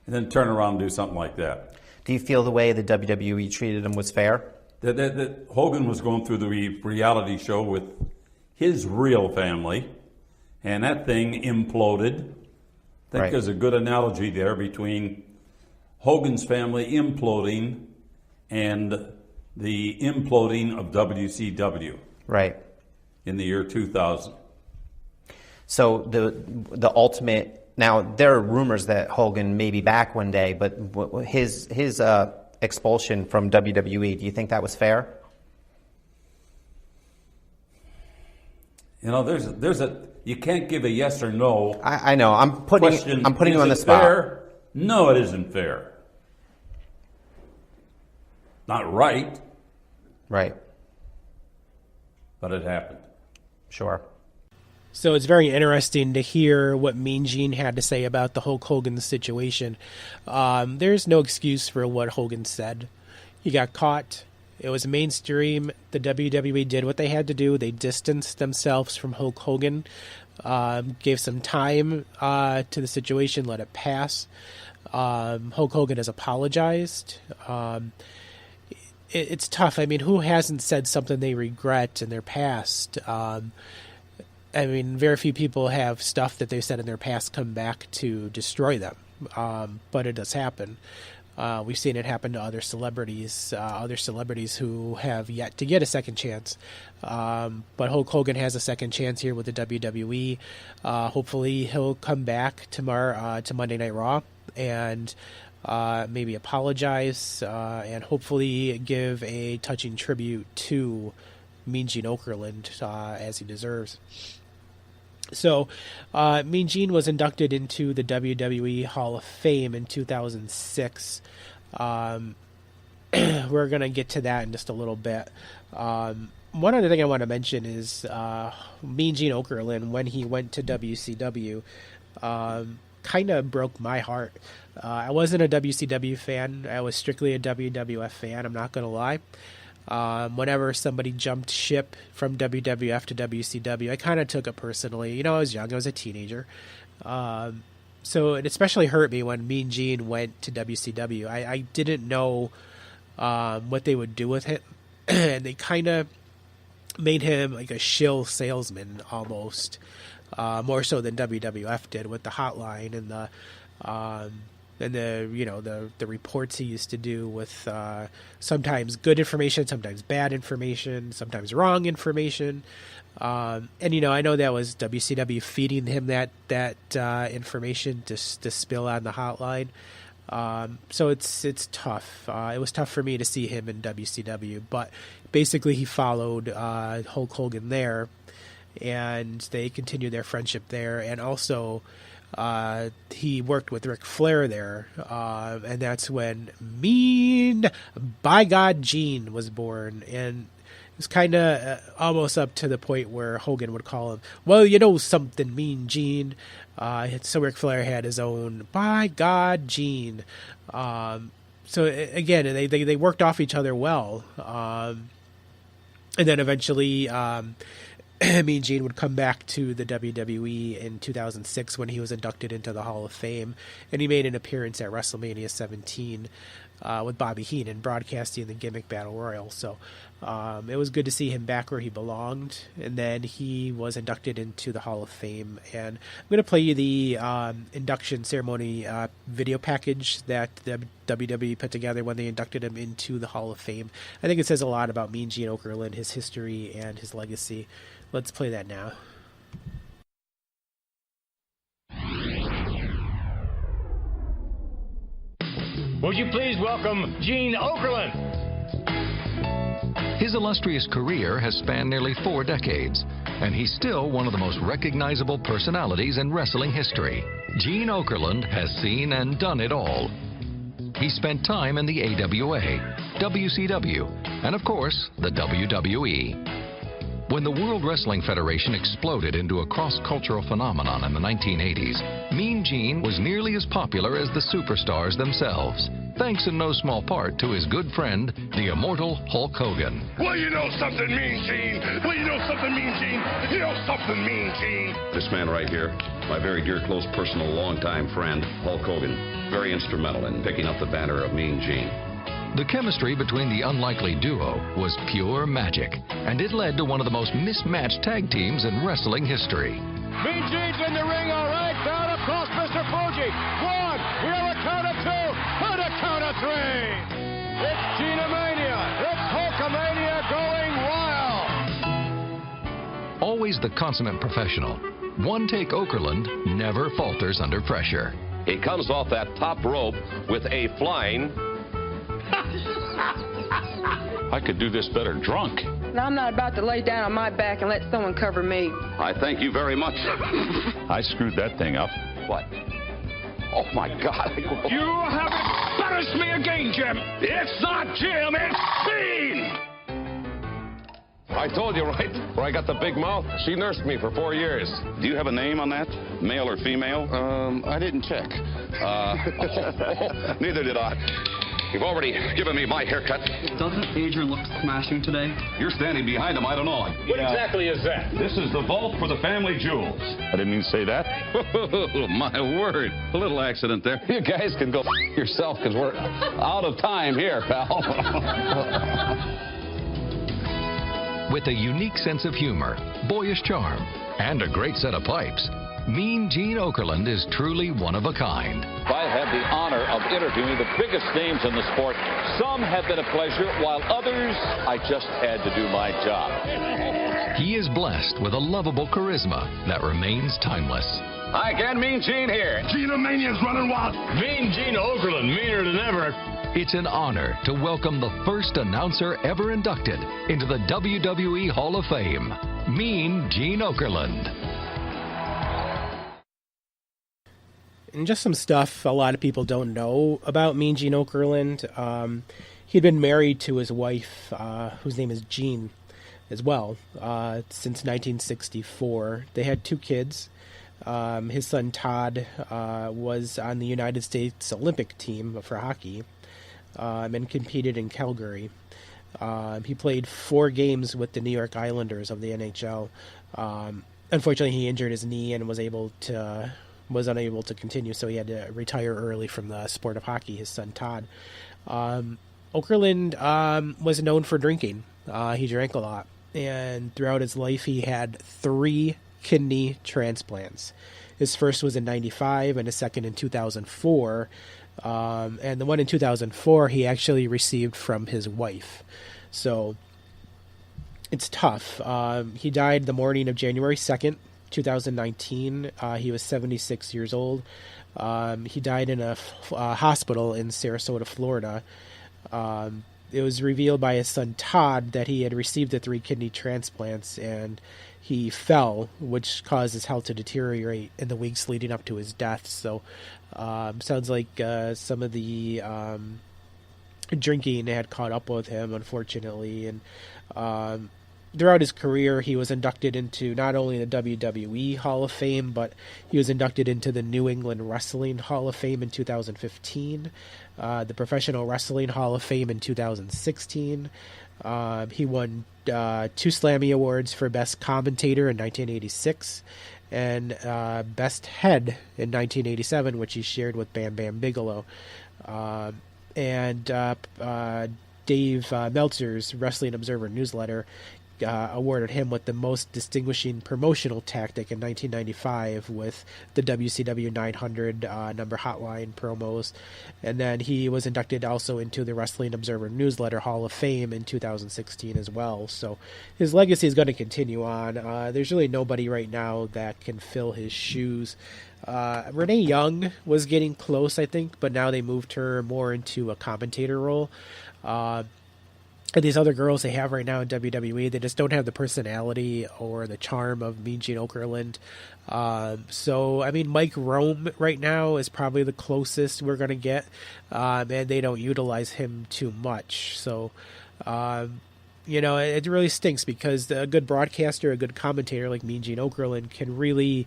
and then turn around and do something like that. Do you feel the way the WWE treated him was fair? That Hogan was going through the reality show with his real family, and that thing imploded. I think there's a good analogy there between Hogan's family imploding and the imploding of WCW. Right. In the year 2000. So the ultimate, now there are rumors that Hogan may be back one day, but his expulsion from WWE, do you think that was fair? You know, there's a you can't give a yes or no. I know. I'm putting you on the spot. Fair? No, it isn't fair. Not right. Right. But it happened. Sure. So it's very interesting to hear what Mean Gene had to say about the Hulk Hogan situation. There's no excuse for what Hogan said. He got caught. It was mainstream. The WWE did what they had to do. They distanced themselves from Hulk Hogan, gave some time to the situation, let it pass. Hulk Hogan has apologized. It's tough. I mean, who hasn't said something they regret in their past? I mean, very few people have stuff that they said in their past come back to destroy them, but it does happen. We've seen it happen to other celebrities who have yet to get a second chance. But Hulk Hogan has a second chance here with the WWE. Hopefully he'll come back tomorrow to Monday Night Raw and maybe apologize and hopefully give a touching tribute to Mean Gene Okerlund as he deserves. So, Mean Gene was inducted into the WWE Hall of Fame in 2006. We're going to get to that in just a little bit. One other thing I want to mention is Mean Gene Okerlund, when he went to WCW, kind of broke my heart. I wasn't a WCW fan. I was strictly a WWF fan, I'm not going to lie. Whenever somebody jumped ship from WWF to WCW, I kind of took it personally. You know, I was young. I was a teenager. So it especially hurt me when Mean Gene went to WCW. I didn't know what they would do with him. And they kind of made him like a shill salesman almost, more so than WWF did with the hotline and the reports he used to do with sometimes good information, sometimes bad information, sometimes wrong information. And I know that was WCW feeding him that information to spill on the hotline. So it's tough. It was tough for me to see him in WCW, but basically he followed Hulk Hogan there, and they continued their friendship there, and also he worked with Ric Flair there, and that's when Mean by God Gene was born, and it was kind of almost up to the point where Hogan would call him, well, you know something, Mean Gene. So Ric Flair had his own by God Gene. So again, they worked off each other well, and then eventually Mean Gene would come back to the WWE in 2006 when he was inducted into the Hall of Fame, and he made an appearance at WrestleMania 17 with Bobby Heenan broadcasting the Gimmick Battle Royal. So it was good to see him back where he belonged, and then he was inducted into the Hall of Fame. And I'm going to play you the induction ceremony video package that the WWE put together when they inducted him into the Hall of Fame. I think it says a lot about Mean Gene Okerlund, his history, and his legacy. Let's play that now. Would you please welcome Gene Okerlund? His illustrious career has spanned nearly 4 decades, and he's still one of the most recognizable personalities in wrestling history. Gene Okerlund has seen and done it all. He spent time in the AWA, WCW, and of course, the WWE. When the World Wrestling Federation exploded into a cross-cultural phenomenon in the 1980s, Mean Gene was nearly as popular as the superstars themselves, thanks in no small part to his good friend, the immortal Hulk Hogan. Well, you know something, Mean Gene. Well, you know something, Mean Gene. You know something, Mean Gene. This man right here, my very dear, close, personal, longtime friend, Hulk Hogan. very instrumental in picking up the banner of Mean Gene. The chemistry between the unlikely duo was pure magic, and it led to one of the most mismatched tag teams in wrestling history. Mean Gene's in the ring, all right. Down across Mr. Fuji. 1. We have a count of 2. And a count of 3. It's Gene-a-mania. It's Hulkamania going wild. Always the consummate professional, one-take Okerlund never falters under pressure. He comes off that top rope with a flying... I could do this better drunk. Now, I'm not about to lay down on my back and let someone cover me. I thank you very much. I screwed that thing up. What? Oh, my God. You have embarrassed me again, Jim. It's not Jim, it's Gene. I told you, right? Where I got the big mouth. She nursed me for 4 years. Do you have a name on that? Male or female? I didn't check. Neither did I. You've already given me my haircut. Doesn't Adrian look smashing today? You're standing behind him. I don't know. What exactly is that? This is the vault for the family jewels. I didn't mean to say that. Oh, my word. A little accident there. You guys can go yourself because we're out of time here, pal. With a unique sense of humor, boyish charm, and a great set of pipes, Mean Gene Okerlund is truly one of a kind. I had the honor of interviewing the biggest names in the sport. Some have been a pleasure, while others, I just had to do my job. He is blessed with a lovable charisma that remains timeless. Hi again, Mean Gene here. Gene-a-mania's running wild. Mean Gene Okerlund, meaner than ever. It's an honor to welcome the first announcer ever inducted into the WWE Hall of Fame, Mean Gene Okerlund. And just some stuff a lot of people don't know about Mean Gene Okerlund. He'd been married to his wife, whose name is Jean, as well, since 1964. They had 2 kids. His son Todd was on the United States Olympic team for hockey and competed in Calgary. He played 4 games with the New York Islanders of the NHL. Unfortunately, he injured his knee and was unable to continue, so he had to retire early from the sport of hockey, his son Todd. Okerlund was known for drinking. He drank a lot, and throughout his life he had 3 kidney transplants. His first was in 1995 and his second in 2004, and the one in 2004 he actually received from his wife. So it's tough. He died the morning of January 2nd, 2019. He was 76 years old. He died in a hospital in Sarasota, Florida. It was revealed by his son Todd that he had received the 3 kidney transplants, and he fell, which caused his health to deteriorate in the weeks leading up to his death. So sounds like some of the drinking had caught up with him, unfortunately. And throughout his career, he was inducted into not only the WWE Hall of Fame, but he was inducted into the New England Wrestling Hall of Fame in 2015, the Professional Wrestling Hall of Fame in 2016. He won 2 Slammy Awards for Best Commentator in 1986 and Best Head in 1987, which he shared with Bam Bam Bigelow. And Dave Meltzer's Wrestling Observer newsletter awarded him with the most distinguishing promotional tactic in 1995 with the WCW 900 number hotline promos. And then he was inducted also into the Wrestling Observer Newsletter Hall of Fame in 2016 as well. So his legacy is going to continue on. There's really nobody right now that can fill his shoes. Renee Young was getting close, I think, but now they moved her more into a commentator role. And these other girls they have right now in WWE, they just don't have the personality or the charm of Mean Gene Okerlund. So, I mean, Mike Rome right now is probably the closest we're going to get, and they don't utilize him too much. So, you know, it really stinks because a good broadcaster, a good commentator like Mean Gene Okerlund can really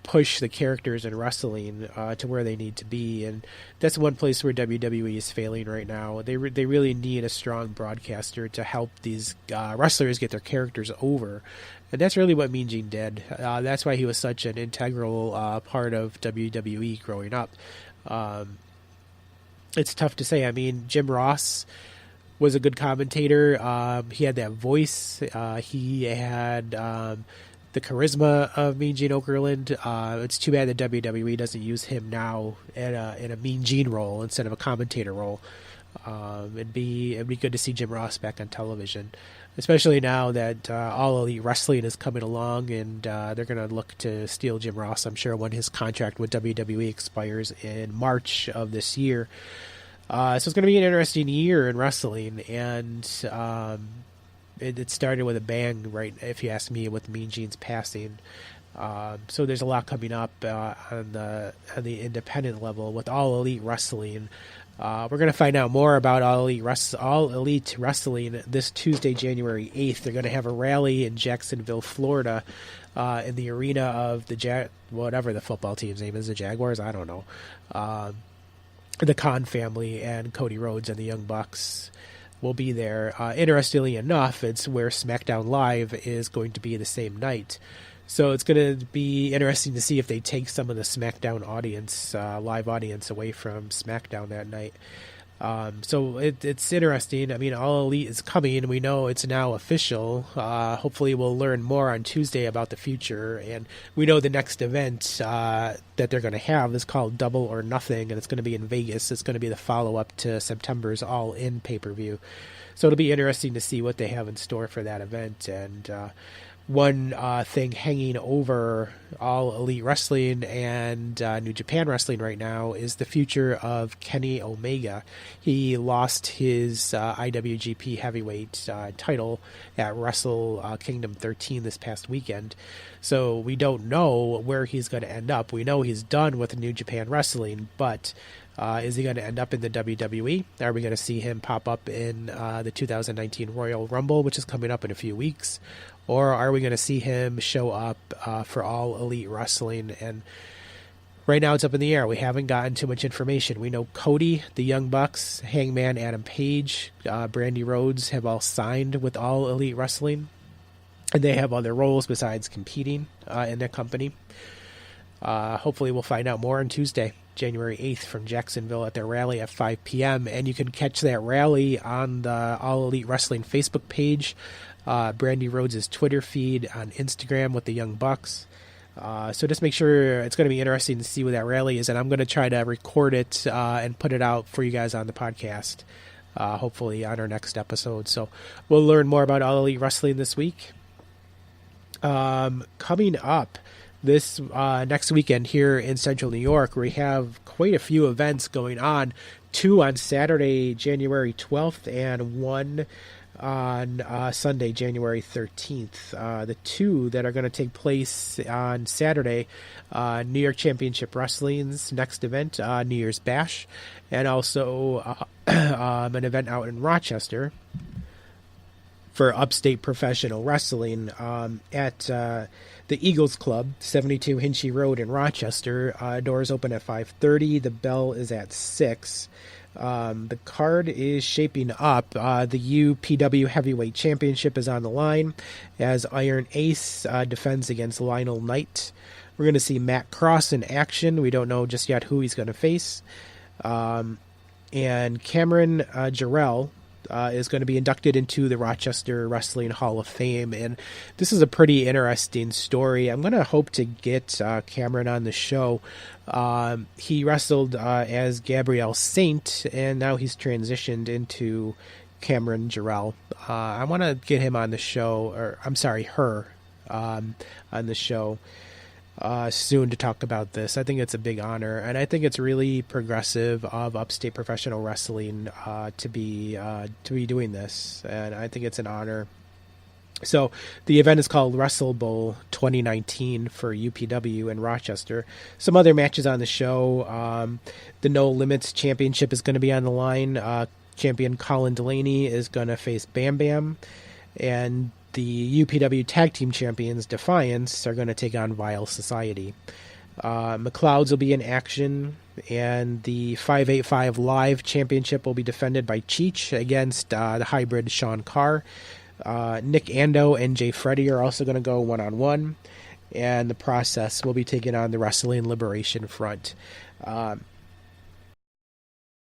push the characters in wrestling to where they need to be, and that's one place where WWE is failing right now. They really need a strong broadcaster to help these wrestlers get their characters over, and that's really what Mean Gene did. That's why he was such an integral part of WWE growing up. It's tough to say. I mean, Jim Ross was a good commentator. He had that voice. He had the charisma of Mean Gene Okerlund. It's too bad the WWE doesn't use him now in a Mean Gene role instead of a commentator role. It'd be good to see Jim Ross back on television, especially now that All Elite Wrestling is coming along, and they're going to look to steal Jim Ross, I'm sure, when his contract with WWE expires in March of this year. So it's going to be an interesting year in wrestling, and it started with a bang, right, if you ask me, with Mean Gene's passing. So there's a lot coming up on the independent level with All Elite Wrestling. We're going to find out more about All Elite Wrestling this Tuesday, January 8th. They're going to have a rally in Jacksonville, Florida, in the arena of whatever the football team's name is, the Jaguars, I don't know. The Khan family and Cody Rhodes and the Young Bucks will be there. Interestingly enough, it's where SmackDown Live is going to be the same night. So it's going to be interesting to see if they take some of the SmackDown audience, live audience, away from SmackDown that night. So it's interesting. I mean, All Elite is coming. We know it's now official. Hopefully we'll learn more on Tuesday about the future. And we know the next event that they're going to have is called Double or Nothing, and it's going to be in Vegas. It's going to be the follow-up to September's All In pay-per-view. So it'll be interesting to see what they have in store for that event. And one thing hanging over All Elite Wrestling and New Japan Wrestling right now is the future of Kenny Omega. He lost his IWGP Heavyweight title at Wrestle Kingdom 13 this past weekend. So we don't know where he's going to end up. We know he's done with New Japan Wrestling, but is he going to end up in the WWE? Are we going to see him pop up in the 2019 Royal Rumble, which is coming up in a few weeks? Or are we going to see him show up for All Elite Wrestling? And right now it's up in the air. We haven't gotten too much information. We know Cody, the Young Bucks, Hangman Adam Page, Brandy Rhodes have all signed with All Elite Wrestling. And they have other roles besides competing in their company. Hopefully we'll find out more on Tuesday, January 8th from Jacksonville at their rally at 5 p.m. And you can catch that rally on the All Elite Wrestling Facebook page, Brandy Rhodes' Twitter feed, on Instagram with the Young Bucks. So just make sure, it's going to be interesting to see what that rally is, and I'm going to try to record it and put it out for you guys on the podcast, hopefully on our next episode. So we'll learn more about All Elite Wrestling this week. Coming up this next weekend here in Central New York, we have quite a few events going on. 2 on Saturday, January 12th, and 1 on Sunday, January 13th. The 2 that are going to take place on Saturday, New York Championship Wrestling's next event, New Year's Bash, and also an event out in Rochester for Upstate Professional Wrestling at the Eagles Club, 72 Hinchy Road in Rochester. Doors open at 5:30. The bell is at 6. The card is shaping up. The UPW Heavyweight Championship is on the line as Iron Ace defends against Lionel Knight. We're going to see Matt Cross in action. We don't know just yet who he's going to face. And Cameron Jarrell is going to be inducted into the Rochester Wrestling Hall of Fame. And this is a pretty interesting story. I'm going to hope to get Cameron on the show. He wrestled as Gabrielle Saint, and now he's transitioned into Cameron Jarrell. I want to get him on the show, or I'm sorry, her on the show soon to talk about this. I think it's a big honor, and I think it's really progressive of Upstate Professional Wrestling to be doing this, and I think it's an honor. So the event is called Wrestle Bowl 2019 for UPW in Rochester. Some other matches on the show. The No Limits Championship is going to be on the line. Champion Colin Delaney is going to face Bam Bam, and the UPW Tag Team Champions, Defiance, are going to take on Vile Society. McLeod's will be in action, and the 585 Live Championship will be defended by Cheech against the hybrid Sean Carr. Nick Ando and Jay Freddy are also going to go one-on-one, and the Process will be taking on the Wrestling Liberation Front.